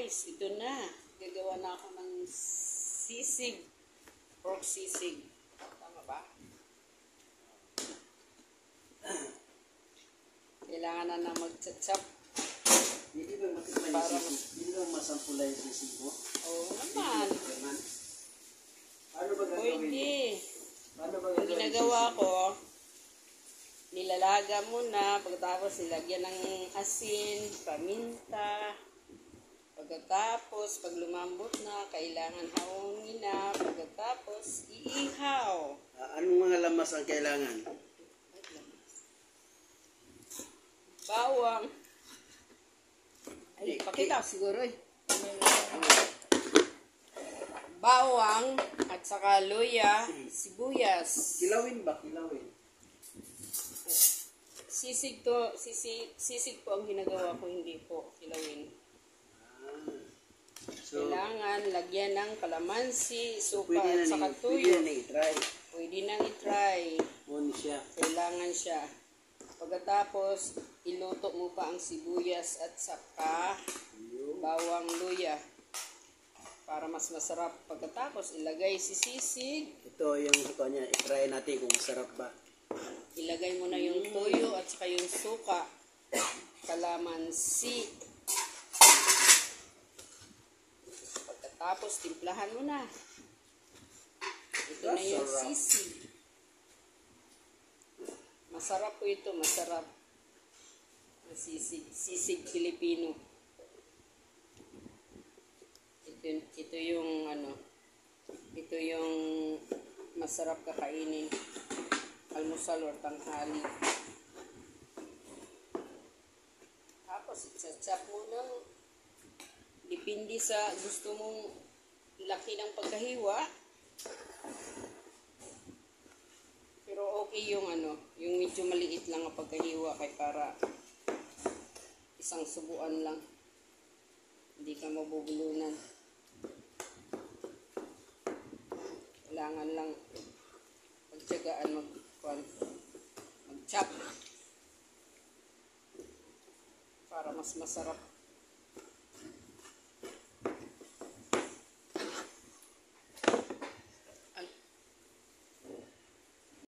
guys, ito na. Gagawa na ako ng sisig. Pork sisig. Tama ba? Kailangan na mag-chop. Hindi ba masampulay yung sisig mo? Oo naman. Paano ba gagawin? Pwede. Paano ba Ang ginagawa ko, nilalaga muna, pagkatapos nilagyan ng asin, paminta. Pagkatapos, pag lumambot na, kailangan haungin na. Pagkatapos, iihaw. Anong mga lamas ang kailangan? Bawang. Ay, pakita siguro eh. Bawang at saka luya, sibuyas. Kilawin ba? Kilawin. Sisig po ang ginagawa ko, hindi po kilawin. So, Kailangan lagyan ng kalamansi, suka pwede at saka Pwede tuyo. na i-try. Pwede nang i-try. Muna siya. Kailangan siya. Pagkatapos, iluto mo pa ang sibuyas at saka bawang luya para mas masarap. Pagkatapos, ilagay si sisig. Ito yung niya. I-try natin kung masarap ba. Ilagay mo na yung tuyo at saka yung suka, kalamansi. Pagkatapos, timplahan mo na. Ito na yung sisig. Masarap po ito, masarap. Sisig Pilipino. Ito yung ito yung masarap kakainin. Almusal or tanghali. Tapos, i-chop mo ng depende sa gusto mong laki ng pagkahiwa. Pero okay yung yung medyo maliit lang ang pagkahiwa kay para isang subuan lang. Hindi ka mabubulunan. Kailangan lang pagtiyagaan mag-chop para mas masarap.